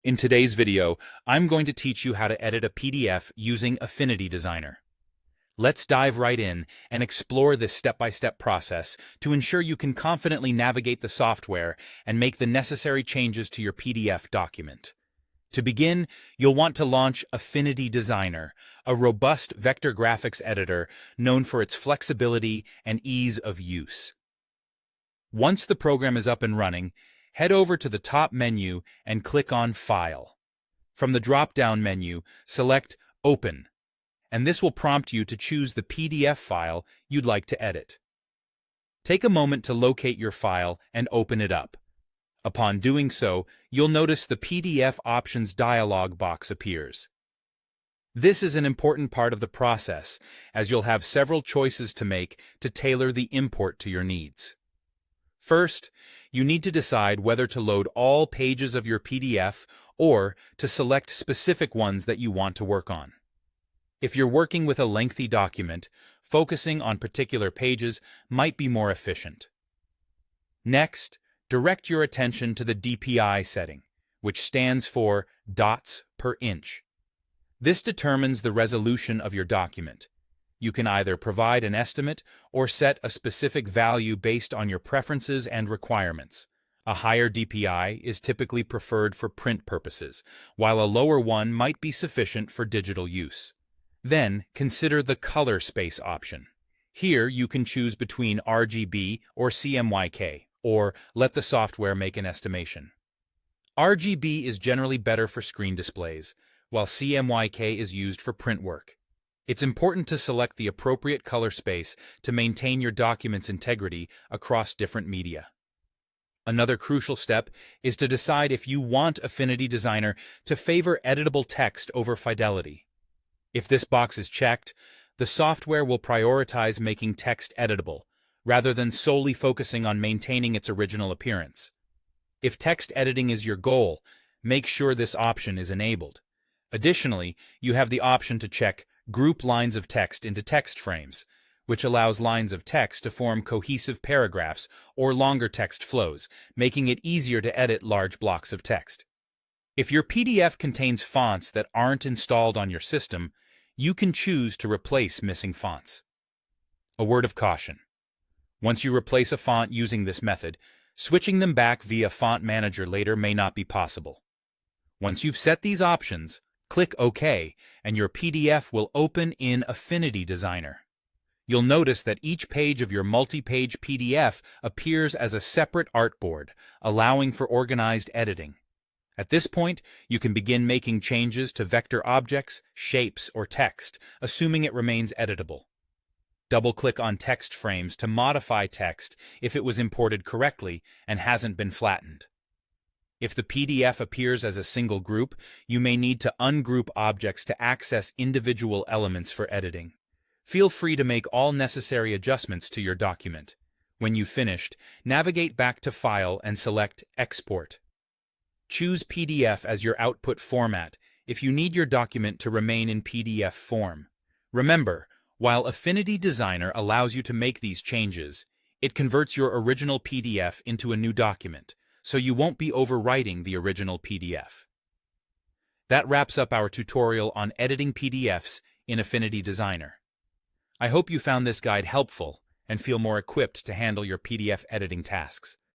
In today's video, I'm going to teach you how to edit a PDF using Affinity Designer. Let's dive right in and explore this step-by-step process to ensure you can confidently navigate the software and make the necessary changes to your PDF document. To begin, you'll want to launch Affinity Designer, a robust vector graphics editor known for its flexibility and ease of use. Once the program is up and running, head over to the top menu and click on File. From the drop-down menu, select Open, and this will prompt you to choose the PDF file you'd like to edit. Take a moment to locate your file and open it up. Upon doing so, you'll notice the PDF Options dialog box appears. This is an important part of the process, as you'll have several choices to make to tailor the import to your needs. First, you need to decide whether to load all pages of your PDF or to select specific ones that you want to work on. If you're working with a lengthy document, focusing on particular pages might be more efficient. Next, direct your attention to the DPI setting, which stands for dots per inch. This determines the resolution of your document. You can either provide an estimate or set a specific value based on your preferences and requirements. A higher DPI is typically preferred for print purposes, while a lower one might be sufficient for digital use. Then, consider the color space option. Here you can choose between RGB or CMYK, or let the software make an estimation. RGB is generally better for screen displays, while CMYK is used for print work. It's important to select the appropriate color space to maintain your document's integrity across different media. Another crucial step is to decide if you want Affinity Designer to favor editable text over fidelity. If this box is checked, the software will prioritize making text editable, rather than solely focusing on maintaining its original appearance. If text editing is your goal, make sure this option is enabled. Additionally, you have the option to check Group lines of text into text frames, which allows lines of text to form cohesive paragraphs or longer text flows, making it easier to edit large blocks of text. If your PDF contains fonts that aren't installed on your system, you can choose to replace missing fonts. A word of caution. Once you replace a font using this method, switching them back via Font Manager later may not be possible. Once you've set these options, click OK, and your PDF will open in Affinity Designer. You'll notice that each page of your multi-page PDF appears as a separate artboard, allowing for organized editing. At this point, you can begin making changes to vector objects, shapes, or text, assuming it remains editable. Double-click on text frames to modify text if it was imported correctly and hasn't been flattened. If the PDF appears as a single group, you may need to ungroup objects to access individual elements for editing. Feel free to make all necessary adjustments to your document. When you've finished, navigate back to File and select Export. Choose PDF as your output format if you need your document to remain in PDF form. Remember, while Affinity Designer allows you to make these changes, it converts your original PDF into a new document, so you won't be overwriting the original PDF. That wraps up our tutorial on editing PDFs in Affinity Designer. I hope you found this guide helpful and feel more equipped to handle your PDF editing tasks.